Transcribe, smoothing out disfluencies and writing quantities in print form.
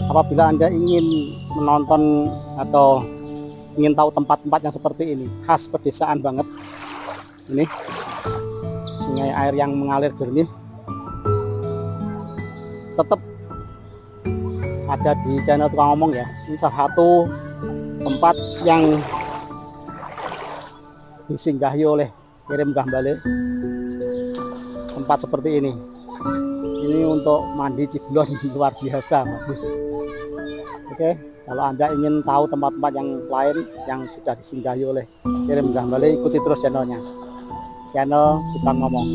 Apabila Anda ingin menonton atau ingin tahu tempat-tempat yang seperti ini, khas pedesaan banget, ini sungai air yang mengalir jernih, tetap ada di channel Tukang Ngomong ya. Ini salah satu tempat yang disinggahi oleh Kirim Gambale. Tempat seperti ini untuk mandi ciblon luar biasa bagus. Oke, kalau Anda ingin tahu tempat-tempat yang lain yang sudah disinggahi oleh Kirim Gambale, ikuti terus channelnya, channel Tukang Ngomong.